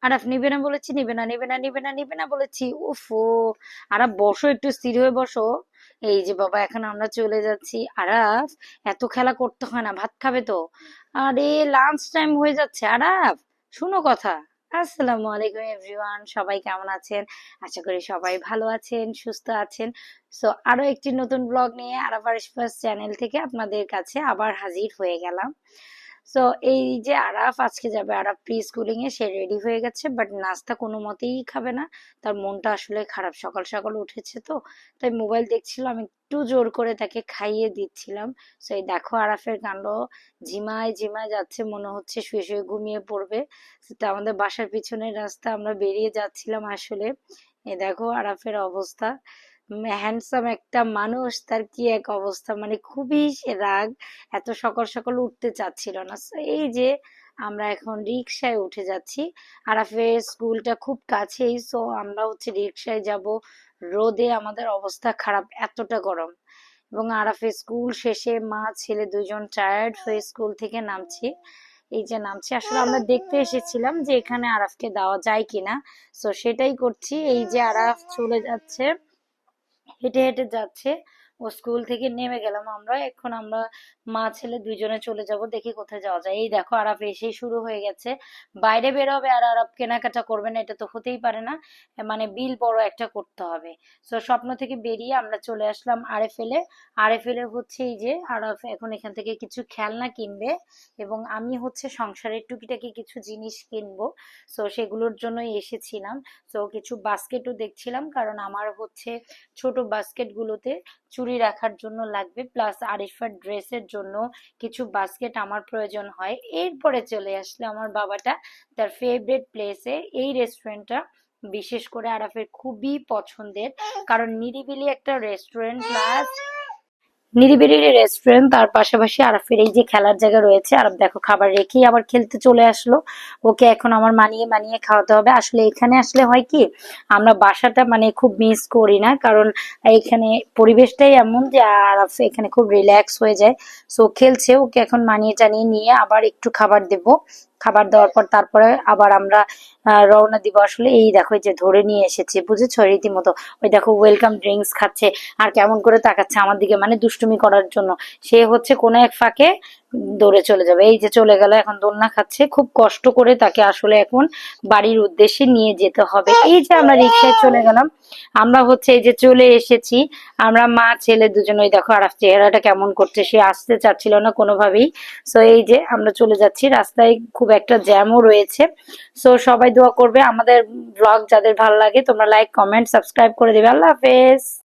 আরাফ নিবে না বলেছি, নিবে না, নিবে না, নিবে না, নিবে না বলেছি। উফো, আরাফ বসো, একটু স্থির হয়ে বসো। এই যে বাবা, এখন আমরা চলে যাচ্ছি। আরাফ, এত খেলা করতে হয় না, ভাত খাবে তো? আরে, লাঞ্চ টাইম হয়ে যাচ্ছে আরাফ, শুনো কথা। আসসালামু আলাইকুম এভরিওয়ান, সবাই কেমন আছেন? আশা করি সবাই ভালো আছেন, সুস্থ আছেন। সো আরো একটি নতুন ব্লগ নিয়ে আরাফ আরিফাস চ্যানেল থেকে আপনাদের কাছে আবার হাজির হয়ে গেলাম। সো এই যে আরাফ আজকে যাবে, আরাফ প্রি স্কুলিং এ, সে রেডি হয়ে গেছে, বাট নাস্তা কোনো মতেই খাবে না। তার মনটা আসলে খারাপ, সকাল সকাল উঠেছে তো, তাই মোবাইল দেখছিলাম, একটু জোর করে তাকে খাইয়ে দিচ্ছিলাম। সো এই দেখো আরাফের কাণ্ড, ঝিমায় ঝিমায় যাচ্ছে, মনে হচ্ছে শুয়ে শুয়ে ঘুমিয়ে পড়বে। তো আমাদের বাসার পিছনের রাস্তা, আমরা বেরিয়ে যাচ্ছিলাম আসলে। এই দেখো আরাফের অবস্থা, হ্যান্ডসাম একটা মানুষ, তার কি এক অবস্থা, মানে খুবই সে রাগ, এত সকাল সকাল উঠতে চাচ্ছিল না। So, এই যে আমরা এখন রিক্সায় উঠে যাচ্ছি। আরাফের স্কুলটা খুব কাছেই, সো আমরা হচ্ছে রিক্সায় যাব। রোদে আমাদের অবস্থা খারাপ, এতটা গরম। এবং আরাফের স্কুল শেষে মা ছেলে দুজন টায়ার্ড হয়ে স্কুল থেকে নামছি। এই যে নামছি, আসলে আমরা দেখতে এসেছিলাম যে এখানে আরাফকে দেওয়া যায় কিনা। সো সেটাই করছি। এই যে আরাফ চলে যাচ্ছে, হেঁটে হেঁটে যাচ্ছে। ও স্কুল থেকে নেমে গেলাম আমরা, এখন আমরা মা ছেলে দুইজনে চলে যাব, দেখি কোথায় যাওয়া যায়। এই দেখো আরাফ এসেই শুরু হয়ে গেছে, বাইরে বের হবে আর আরাফ কেনাকাটা করবে না, এটা তো হতেই পারে না। মানে বিল বড় একটা করতে হবে। তো স্বপ্ন থেকে বেরিয়ে আমরা চলে আসলাম আরএফএল এ। আরএফএল এ হচ্ছে এই যে আরাফ এখন এখান থেকে কিছু খেলনা কিনবে, এবং আমি হচ্ছে সংসারের টুকিটাকি কিছু জিনিস কিনবো। তো সেগুলোর জন্যই এসেছিলাম। তো কিছু বাস্কেটও দেখছিলাম, কারণ আমার হচ্ছে ছোট বাস্কেট গুলোতে চুড়ি রাখার জন্য লাগবে, প্লাস আরিফার ড্রেসের জন্য কিছু বাস্কেট আমার প্রয়োজন হয়। এরপরে চলে আসলে আমার বাবাটা তার ফেভারিট প্লেসে, এই রেস্টুরেন্টটা বিশেষ করে আরাফের খুবই পছন্দের, কারণ নিরিবিলি একটা রেস্টুরেন্ট, প্লাস নিরিবিলি রেস্টুরেন্ট, তার পাশাপাশি আরাফের এই যে খেলার জায়গা রয়েছে। আরাফ দেখো খাবার রেখেই আবার খেলতে চলে আসলো। ওকে এখন আমার মানিয়ে মানিয়ে খাওয়াতে হবে। আসলে এখানে আসলে হয় কি, আমরা বাসাটা মানে খুব মিস করি না, কারণ এখানে পরিবেশটাই এমন যে আরাফ এখানে খুব রিল্যাক্স হয়ে যায়। সো খেলছে, ওকে এখন মানিয়ে টানিয়ে নিয়ে আবার একটু খাবার দেব। খাবার দেওয়ার পর তারপরে আবার আমরা রওনা দিব। আসলে এই দেখো, এই যে ধরে নিয়ে এসেছি, বুঝেছো, রীতিমতো। ওই দেখো ওয়েলকাম ড্রিঙ্কস খাচ্ছে, আর কেমন করে তাকাচ্ছে আমার দিকে, মানে দুষ্টুমি করার জন্য। সে হচ্ছে কোনো এক ফাঁকে দৌড়ে চলে যাবে। এই যে চলে গেল, এখন দোলনা খাচ্ছে, খুব কষ্ট করে তাকে আসলে এখন বাড়ির উদ্দেশ্যে নিয়ে যেতে হবে। এই যে আমরা রিক্সায় চলে গেলাম, আমরা হচ্ছে এই যে চলে এসেছি, আমরা মা ছেলে দুজন। ওই দেখো আরাফ চেহারাটা কেমন করছে, সে আসতে চাচ্ছিল না কোনোভাবেই। সো এই যে আমরা চলে যাচ্ছি, রাস্তায় খুব একটা জ্যামও রয়েছে। সো সবাই দোয়া করবে, আমাদের ব্লগ যাদের ভালো লাগে তোমরা লাইক কমেন্ট সাবস্ক্রাইব করে দিবে। আল্লাহ হাফেজ।